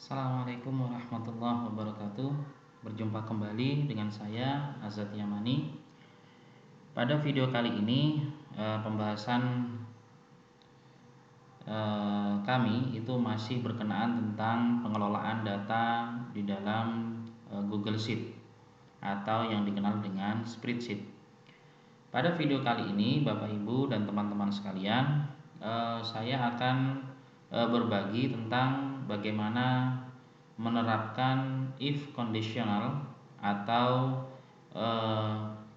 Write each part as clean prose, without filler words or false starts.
Assalamualaikum warahmatullahi wabarakatuh. Berjumpa kembali dengan saya Azad Yamani. Pada video kali ini pembahasan kami itu masih berkenaan tentang pengelolaan data di dalam Google Sheet atau yang dikenal dengan spreadsheet. Pada video kali ini Bapak Ibu dan teman-teman sekalian, saya akan berbagi tentang bagaimana menerapkan if conditional atau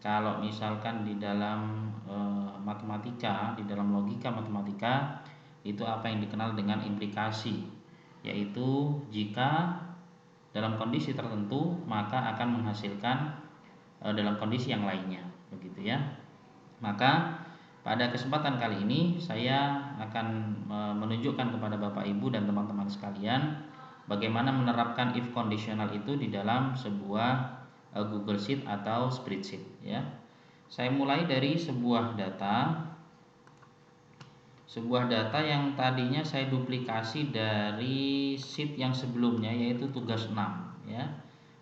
kalau misalkan di dalam matematika, di dalam logika matematika itu apa yang dikenal dengan implikasi, yaitu jika dalam kondisi tertentu maka akan menghasilkan dalam kondisi yang lainnya, begitu ya. Maka pada kesempatan kali ini saya akan menunjukkan kepada Bapak Ibu dan teman-teman sekalian bagaimana menerapkan if conditional itu di dalam sebuah Google Sheet atau spreadsheet ya. Saya mulai dari sebuah data yang tadinya saya duplikasi dari sheet yang sebelumnya, yaitu tugas 6 ya.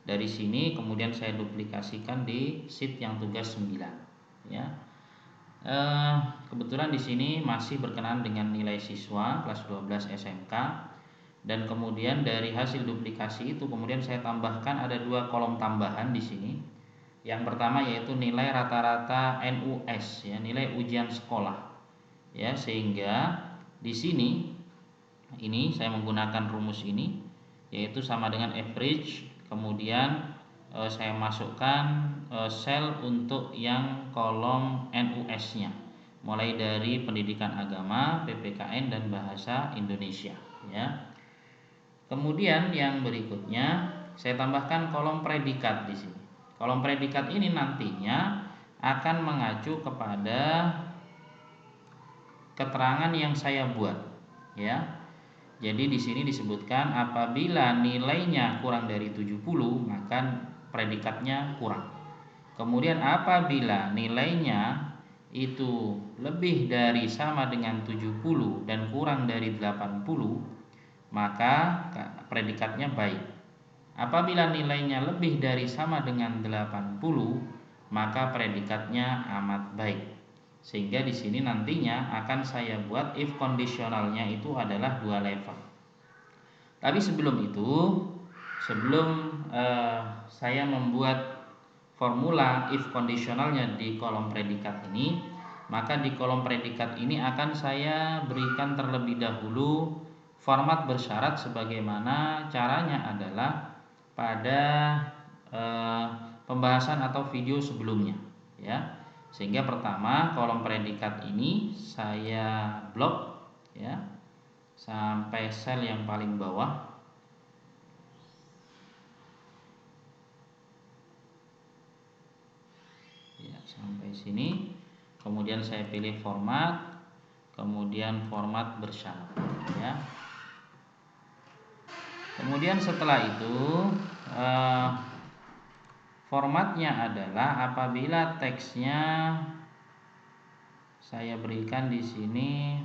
Dari sini kemudian saya duplikasikan di sheet yang tugas 9 ya. Kebetulan di sini masih berkenaan dengan nilai siswa kelas 12 SMK, dan kemudian dari hasil duplikasi itu kemudian saya tambahkan ada 2 kolom tambahan di sini. Yang pertama yaitu nilai rata-rata NUS ya, nilai ujian sekolah ya, sehingga di sini ini saya menggunakan rumus ini, yaitu sama dengan average, kemudian saya masukkan sel untuk yang kolom NUS-nya, mulai dari pendidikan agama, PPKN dan bahasa Indonesia ya. Kemudian yang berikutnya saya tambahkan kolom predikat di sini. Kolom predikat ini nantinya akan mengacu kepada keterangan yang saya buat ya. Jadi di sini disebutkan apabila nilainya kurang dari 70 maka predikatnya kurang. Kemudian apabila nilainya itu lebih dari sama dengan 70 dan kurang dari 80 maka predikatnya baik. Apabila nilainya lebih dari sama dengan 80 maka predikatnya amat baik. Sehingga di sini nantinya akan saya buat if kondisionalnya itu adalah 2 level. Tapi sebelum itu, saya membuat formula if kondisionalnya di kolom predikat ini, maka di kolom predikat ini akan saya berikan terlebih dahulu format bersyarat. Sebagaimana caranya adalah pada pembahasan atau video sebelumnya ya. Sehingga pertama kolom predikat ini saya blok ya sampai sel yang paling bawah ya, sampai sini. Kemudian saya pilih format, kemudian format bersyarat ya. Kemudian setelah itu formatnya adalah apabila teksnya saya berikan di sini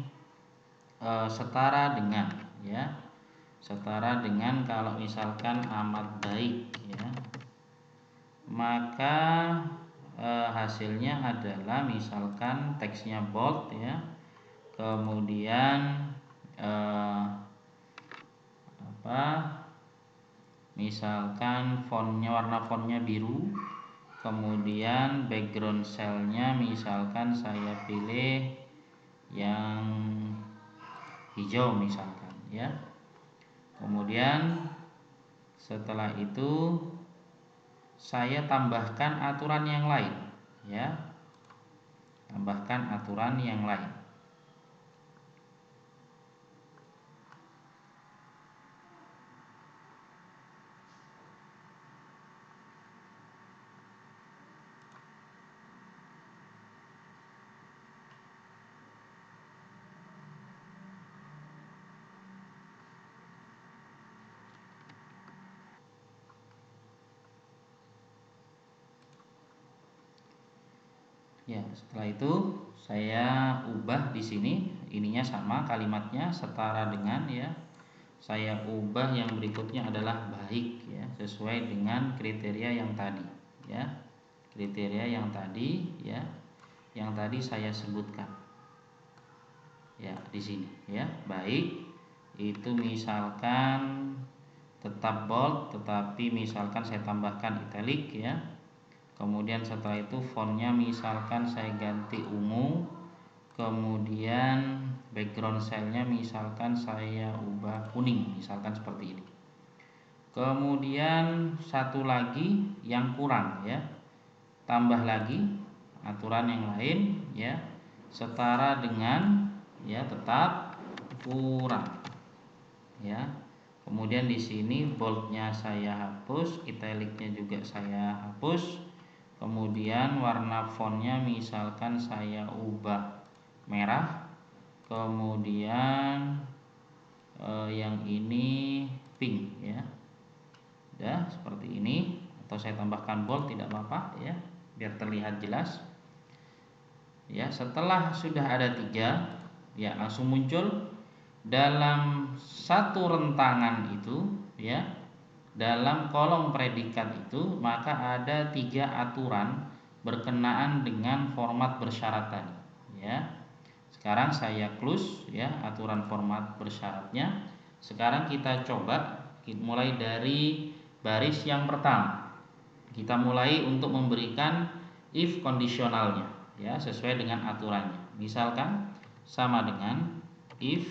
setara dengan ya, setara dengan kalau misalkan amat baik ya, maka hasilnya adalah misalkan teksnya bold ya, kemudian misalkan warna fontnya biru, kemudian background cellnya misalkan saya pilih yang hijau misalkan ya. Kemudian setelah itu saya tambahkan aturan yang lain ya, tambahkan aturan yang lain. Ya, setelah itu saya ubah di sini, ininya sama kalimatnya setara dengan ya. saya ubah yang berikutnya adalah baik ya, sesuai dengan kriteria yang tadi ya. Kriteria yang tadi ya, yang tadi saya sebutkan. Ya, di sini ya. Baik itu misalkan tetap bold tetapi misalkan saya tambahkan italic ya. Kemudian setelah itu fontnya misalkan saya ganti ungu. Kemudian background cellnya misalkan saya ubah kuning, misalkan seperti ini. Kemudian satu lagi yang kurang ya, tambah lagi aturan yang lain ya, setara dengan ya tetap kurang ya. Kemudian di sini boldnya saya hapus, italicnya juga saya hapus. Kemudian warna fontnya misalkan saya ubah merah, kemudian yang ini pink ya. Ya, seperti ini, atau saya tambahkan bold tidak apa-apa ya, biar terlihat jelas. Ya, setelah sudah ada 3 ya, langsung muncul dalam satu rentangan itu ya, dalam kolom predikat itu, maka ada 3 aturan berkenaan dengan format bersyarat tadi ya. Sekarang saya close ya aturan format bersyaratnya. Sekarang kita coba mulai dari baris yang pertama. Kita mulai untuk memberikan if kondisionalnya ya, sesuai dengan aturannya. Misalkan sama dengan if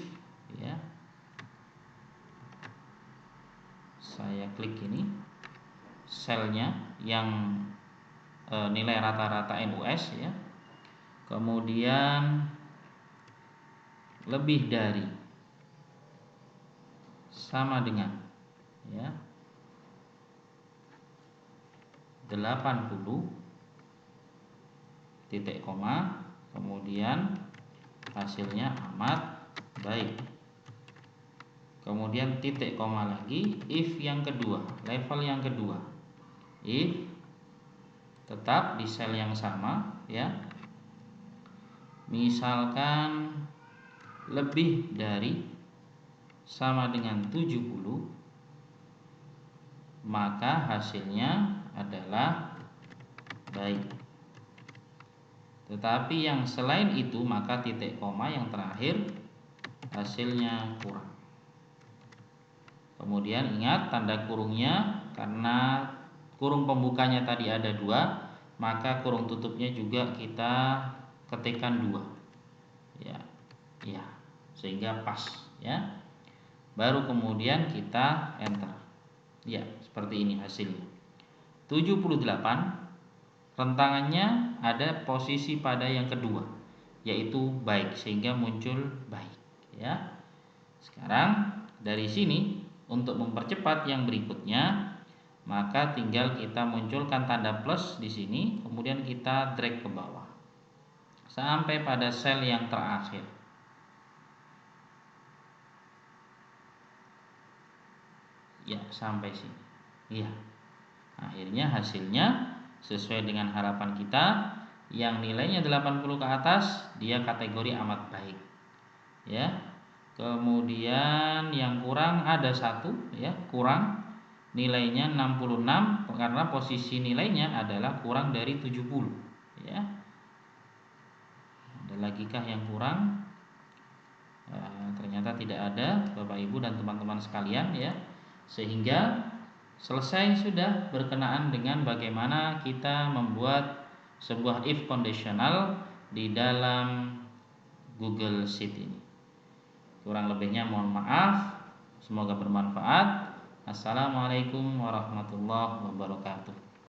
ya. Saya klik ini selnya yang nilai rata-rata NUS ya. Kemudian lebih dari sama dengan ya 80 titik koma, kemudian hasilnya amat baik. Kemudian titik koma lagi, if yang kedua, level yang kedua. If tetap di sel yang sama ya. Misalkan lebih dari sama dengan 70, maka hasilnya adalah baik. Tetapi yang selain itu, maka titik koma yang terakhir hasilnya kurang. Kemudian ingat tanda kurungnya, karena kurung pembukanya tadi ada 2, maka kurung tutupnya juga kita ketikkan 2 ya, ya, sehingga pas ya. Baru kemudian kita enter ya, seperti ini hasilnya 78. Rentangannya ada posisi pada yang kedua, yaitu baik, sehingga muncul baik ya. Sekarang dari sini untuk mempercepat yang berikutnya, maka tinggal kita munculkan tanda plus di sini, kemudian kita drag ke bawah sampai pada sel yang terakhir. Ya, sampai sini. Ya. Akhirnya hasilnya sesuai dengan harapan kita, yang nilainya 80 ke atas dia kategori amat baik ya. Kemudian yang kurang ada 1 ya, kurang nilainya 66 karena posisi nilainya adalah kurang dari 70 ya. Ada lagi kah yang kurang? Ternyata tidak ada Bapak Ibu dan teman-teman sekalian ya. Sehingga selesai sudah berkenaan dengan bagaimana kita membuat sebuah if conditional di dalam Google Sheet ini. Kurang lebihnya mohon maaf. Semoga bermanfaat. Assalamualaikum warahmatullahi wabarakatuh.